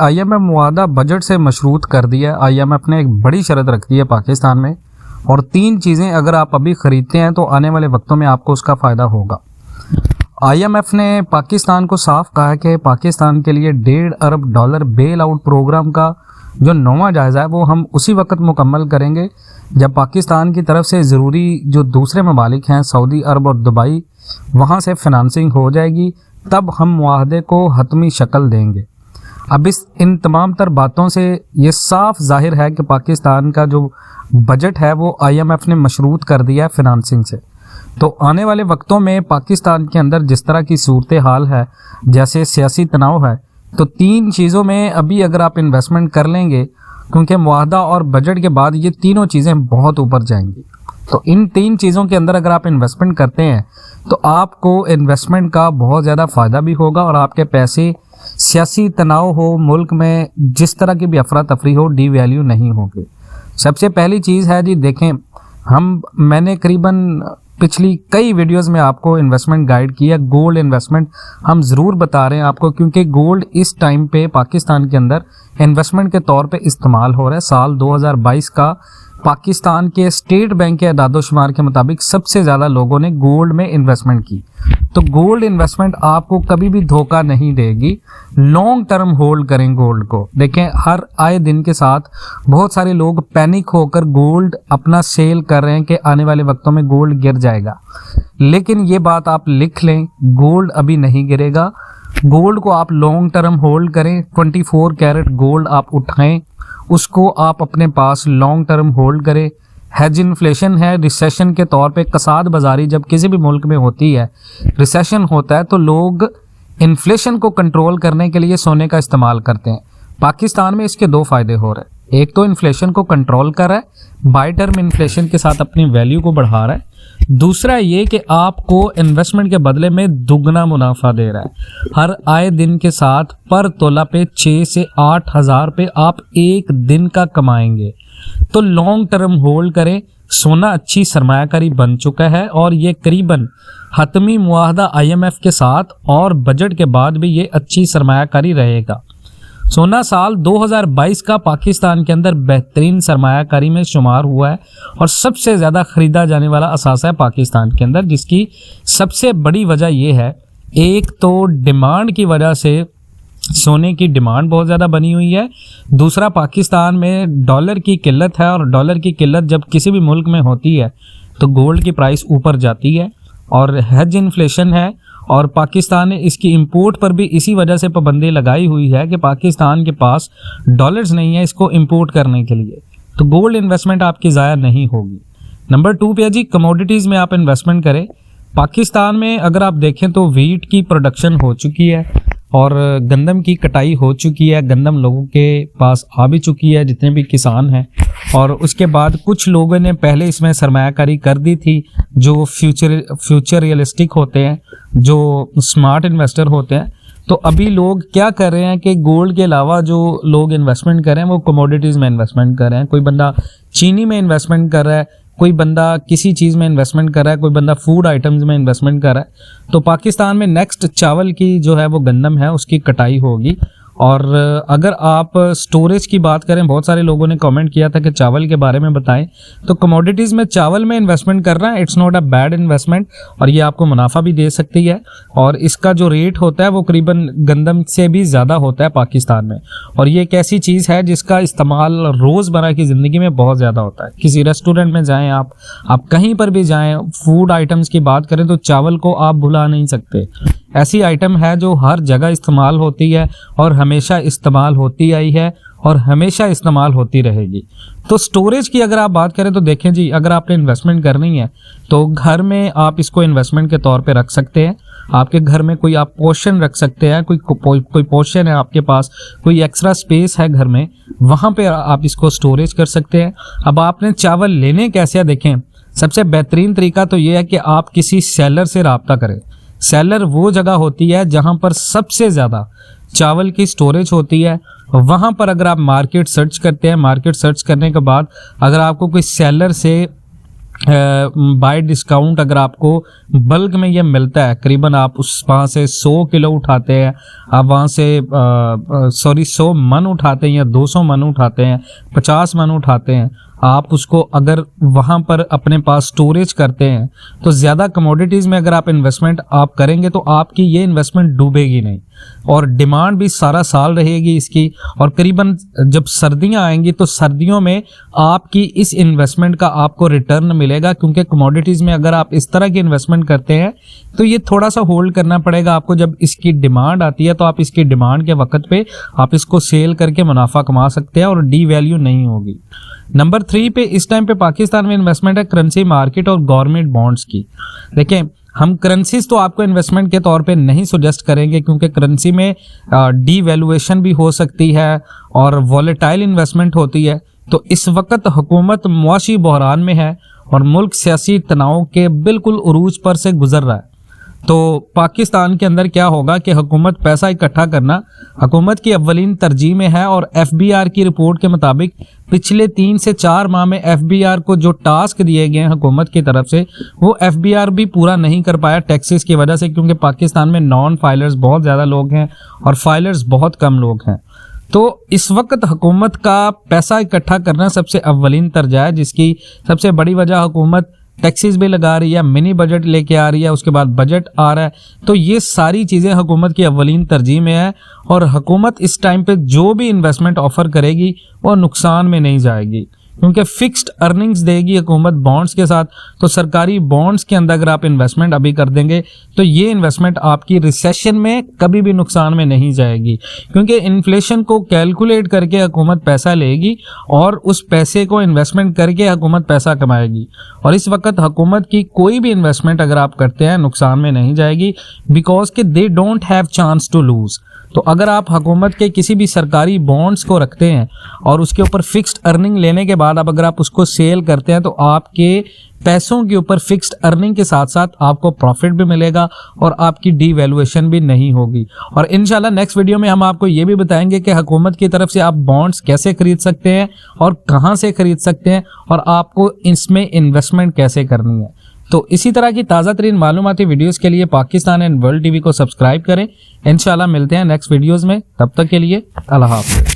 IMF मुआहदा budget से मशरूत कर दिया। आईएमएफ ने एक बड़ी शर्त रख दी है पाकिस्तान में, और 3 चीज़ें अगर आप अभी ख़रीदते हैं तो आने वाले वक्तों में आपको उसका फ़ायदा होगा। आईएमएफ ने पाकिस्तान को साफ कहा है कि पाकिस्तान के लिए $1.5 अरब बेल आउट प्रोग्राम का जो 9वां जायज़ा है वो हम उसी वक्त मुकम्मल करेंगे जब पाकिस्तान की तरफ से ज़रूरी जो दूसरे ममालिक हैं सऊदी अरब और दुबई, वहाँ से फिनंसिंग हो जाएगी, तब हम मुआहदे को हतमी शक्ल देंगे। अब इन तमाम तर बातों से ये साफ जाहिर है कि पाकिस्तान का जो बजट है वो आईएमएफ ने मशरूत कर दिया है फिनंसिंग से। तो आने वाले वक्तों में पाकिस्तान के अंदर जिस तरह की सूरत हाल है, जैसे सियासी तनाव है, तो 3 चीज़ों में अभी अगर आप इन्वेस्टमेंट कर लेंगे, क्योंकि मुआहदा और बजट के बाद ये तीनों चीज़ें बहुत ऊपर जाएंगी, तो इन 3 चीज़ों के अंदर अगर आप इन्वेस्टमेंट करते हैं तो आपको इन्वेस्टमेंट का बहुत ज़्यादा फ़ायदा भी होगा और आपके पैसे, सियासी तनाव हो, मुल्क में जिस तरह की भी अफरा तफरी हो, डी वैल्यू नहीं होगी। सबसे पहली चीज़ है जी, देखें मैंने करीबन पिछली कई वीडियोस में आपको इन्वेस्टमेंट गाइड किया। गोल्ड इन्वेस्टमेंट हम ज़रूर बता रहे हैं आपको, क्योंकि गोल्ड इस टाइम पे पाकिस्तान के अंदर इन्वेस्टमेंट के तौर पे इस्तेमाल हो रहा है। साल 2022 का पाकिस्तान के स्टेट बैंक के अदादोशुमार के मुताबिक सबसे ज़्यादा लोगों ने गोल्ड में इन्वेस्टमेंट की। तो गोल्ड इन्वेस्टमेंट आपको कभी भी धोखा नहीं देगी। लॉन्ग टर्म होल्ड करें गोल्ड को। देखें, हर आए दिन के साथ बहुत सारे लोग पैनिक होकर गोल्ड अपना सेल कर रहे हैं कि आने वाले वक्तों में गोल्ड गिर जाएगा, लेकिन ये बात आप लिख लें, गोल्ड अभी नहीं गिरेगा। गोल्ड को आप लॉन्ग टर्म होल्ड करें। 24 कैरेट गोल्ड आप उठाएं, उसको आप अपने पास लॉन्ग टर्म होल्ड करें। हेज इन्फ्लेशन है, रिसेशन के तौर पे कसाद बाजारी जब किसी भी मुल्क में होती है, रिसेशन होता है, तो लोग इन्फ्लेशन को कंट्रोल करने के लिए सोने का इस्तेमाल करते हैं। पाकिस्तान में इसके 2 फ़ायदे हो रहे हैं। एक तो इन्फ्लेशन को कंट्रोल कर रहा है, बाय टर्म इन्फ्लेशन के साथ अपनी वैल्यू को बढ़ा रहा है। दूसरा ये कि आपको इन्वेस्टमेंट के बदले में दुगना मुनाफा दे रहा है। हर आए दिन के साथ पर तोला पे 6 से 8 हज़ार पे आप एक दिन का कमाएंगे। तो लॉन्ग टर्म होल्ड करें। सोना अच्छी सरमायाकारी बन चुका है और ये करीबन हतमी मुआहदा आईएमएफ के साथ और बजट के बाद भी ये अच्छी सरमायाकारी रहेगा। सोना साल 2022 का पाकिस्तान के अंदर बेहतरीन सरमायाकारी में शुमार हुआ है और सबसे ज़्यादा ख़रीदा जाने वाला असासा है पाकिस्तान के अंदर, जिसकी सबसे बड़ी वजह यह है, एक तो डिमांड की वजह से सोने की डिमांड बहुत ज़्यादा बनी हुई है। दूसरा, पाकिस्तान में डॉलर की किल्लत है और डॉलर की किल्लत जब किसी भी मुल्क में होती है तो गोल्ड की प्राइस ऊपर जाती है। और हेज इन्फ्लेशन है और पाकिस्तान ने इसकी इंपोर्ट पर भी इसी वजह से पाबंदी लगाई हुई है कि पाकिस्तान के पास डॉलर्स नहीं है इसको इंपोर्ट करने के लिए। तो गोल्ड इन्वेस्टमेंट आपकी ज़ाया नहीं होगी। नंबर 2 पे है जी, कमोडिटीज़ में आप इन्वेस्टमेंट करें। पाकिस्तान में अगर आप देखें तो वीट की प्रोडक्शन हो चुकी है और गंदम की कटाई हो चुकी है। गंदम लोगों के पास आ भी चुकी है, जितने भी किसान हैं। और उसके बाद कुछ लोगों ने पहले इसमें सरमायाकारी कर दी थी, जो फ्यूचर रियलिस्टिक होते हैं, जो स्मार्ट इन्वेस्टर होते हैं। तो अभी लोग क्या कर रहे हैं कि गोल्ड के अलावा जो लोग इन्वेस्टमेंट कर रहे हैं वो कमोडिटीज़ में इन्वेस्टमेंट कर रहे हैं। कोई बंदा चीनी में इन्वेस्टमेंट कर रहा है, कोई बंदा किसी चीज़ में इन्वेस्टमेंट कर रहा है, कोई बंदा फूड आइटम्स में इन्वेस्टमेंट कर रहा है। तो पाकिस्तान में नेक्स्ट चावल की जो है वो गंदम है, उसकी कटाई होगी। और अगर आप स्टोरेज की बात करें, बहुत सारे लोगों ने कमेंट किया था कि चावल के बारे में बताएं, तो कमोडिटीज़ में चावल में इन्वेस्टमेंट करना it's not a bad investment और ये आपको मुनाफा भी दे सकती है। और इसका जो रेट होता है वो करीबन गंदम से भी ज़्यादा होता है पाकिस्तान में। और ये एक ऐसी चीज़ है जिसका इस्तेमाल रोज़मर्रा की ज़िंदगी में बहुत ज़्यादा होता है। किसी रेस्टोरेंट में जाएँ, आप कहीं पर भी जाएँ, फूड आइटम्स की बात करें तो चावल को आप भुला नहीं सकते। ऐसी आइटम है जो हर जगह इस्तेमाल होती है और हमेशा इस्तेमाल होती आई है और हमेशा इस्तेमाल होती रहेगी। तो स्टोरेज की अगर आप बात करें तो देखें जी, अगर आपने इन्वेस्टमेंट करनी है तो घर में आप इसको इन्वेस्टमेंट के तौर पे रख सकते हैं। आपके घर में कोई आप पोर्शन रख सकते हैं, कोई पोर्शन है आपके पास, कोई एक्स्ट्रा स्पेस है घर में, वहाँ पे आप इसको स्टोरेज कर सकते हैं। अब आपने चावल लेने कैसे, देखें सबसे बेहतरीन तरीका तो ये है कि आप किसी सेलर से रब्ता करें। सेलर वो जगह होती है जहाँ पर सबसे ज़्यादा चावल की स्टोरेज होती है। वहाँ पर अगर आप मार्केट सर्च करते हैं, मार्केट सर्च करने के बाद अगर आपको कोई सेलर से बाय डिस्काउंट अगर आपको बल्क में ये मिलता है, करीबन आप उस वहाँ से 100 किलो उठाते हैं, आप वहाँ से 100 मन उठाते हैं या 200 मन उठाते हैं, 50 मन उठाते हैं, आप उसको अगर वहाँ पर अपने पास स्टोरेज करते हैं तो ज़्यादा कमोडिटीज़ में अगर आप इन्वेस्टमेंट आप करेंगे तो आपकी ये इन्वेस्टमेंट डूबेगी नहीं और डिमांड भी सारा साल रहेगी इसकी। और करीबन जब सर्दियाँ आएंगी तो सर्दियों में आपकी इस इन्वेस्टमेंट का आपको रिटर्न मिलेगा, क्योंकि कमोडिटीज़ में अगर आप इस तरह की इन्वेस्टमेंट करते हैं तो ये थोड़ा सा होल्ड करना पड़ेगा आपको। जब इसकी डिमांड आती है तो आप इसकी डिमांड के वक्त पे आप इसको सेल करके मुनाफा कमा सकते हैं और डी वैल्यू नहीं होगी। नंबर 3 पे इस टाइम पे पाकिस्तान में इन्वेस्टमेंट है करेंसी मार्केट और गवर्नमेंट बॉन्ड्स की। देखें, हम करेंसीज तो आपको इन्वेस्टमेंट के तौर पे नहीं सजेस्ट करेंगे, क्योंकि करेंसी में डीवैल्यूएशन भी हो सकती है और वॉलेटाइल इन्वेस्टमेंट होती है। तो इस वक्त हुकूमत मुआशी बहरान में है और मुल्क सियासी तनाव के बिल्कुल उरूज पर से गुजर रहा है। तो पाकिस्तान के अंदर क्या होगा कि हुकूमत पैसा इकट्ठा करना हुकूमत की अव्वलीन तरजीह में है। और एफबीआर की रिपोर्ट के मुताबिक पिछले 3 से 4 माह में एफबीआर को जो टास्क दिए गए हैं हुकूमत की तरफ से वो एफबीआर भी पूरा नहीं कर पाया टैक्सेस की वजह से, क्योंकि पाकिस्तान में नॉन फाइलर्स बहुत ज़्यादा लोग हैं और फाइलर्स बहुत कम लोग हैं। तो इस वक्त हुकूमत का पैसा इकट्ठा करना सबसे अव्वलीन तर्जा है, जिसकी सबसे बड़ी वजह हुकूमत टैक्सेस भी लगा रही है, मिनी बजट लेके आ रही है, उसके बाद बजट आ रहा है। तो ये सारी चीज़ें हुकूमत की अव्वलीन तरजीह में है और हुकूमत इस टाइम पे जो भी इन्वेस्टमेंट ऑफर करेगी वो नुकसान में नहीं जाएगी, क्योंकि फिक्स्ड अर्निंग्स देगी हुकूमत बॉन्ड्स के साथ। तो सरकारी बॉन्ड्स के अंदर अगर आप इन्वेस्टमेंट अभी कर देंगे तो ये इन्वेस्टमेंट आपकी रिसेशन में कभी भी नुकसान में नहीं जाएगी, क्योंकि इन्फ्लेशन को कैलकुलेट करके हुकूमत पैसा लेगी और उस पैसे को इन्वेस्टमेंट करके हुकूमत पैसा कमाएगी। और इस वक्त हुकूमत की कोई भी इन्वेस्टमेंट अगर आप करते हैं नुकसान में नहीं जाएगी, बिकॉज कि they don't have chance to lose. तो अगर आप हुकूमत के किसी भी सरकारी बॉन्ड्स को रखते हैं और उसके ऊपर फिक्स्ड अर्निंग लेने के बाद अब अगर आप उसको सेल करते हैं तो आपके पैसों के ऊपर फिक्स्ड अर्निंग के साथ साथ आपको प्रॉफिट भी मिलेगा और आपकी डीवैल्यूएशन भी नहीं होगी। और इंशाल्लाह नेक्स्ट वीडियो में हम आपको ये भी बताएंगे कि हुकूमत की तरफ से आप बॉन्ड्स कैसे खरीद सकते हैं और कहाँ से खरीद सकते हैं और आपको इसमें इन्वेस्टमेंट कैसे करनी है। तो इसी तरह की ताज़ा तरीन मालूमाती वीडियोस के लिए पाकिस्तान एंड वर्ल्ड टीवी को सब्सक्राइब करें। इंशाल्लाह मिलते हैं नेक्स्ट वीडियोस में, तब तक के लिए अल्लाह हाफ़िज़।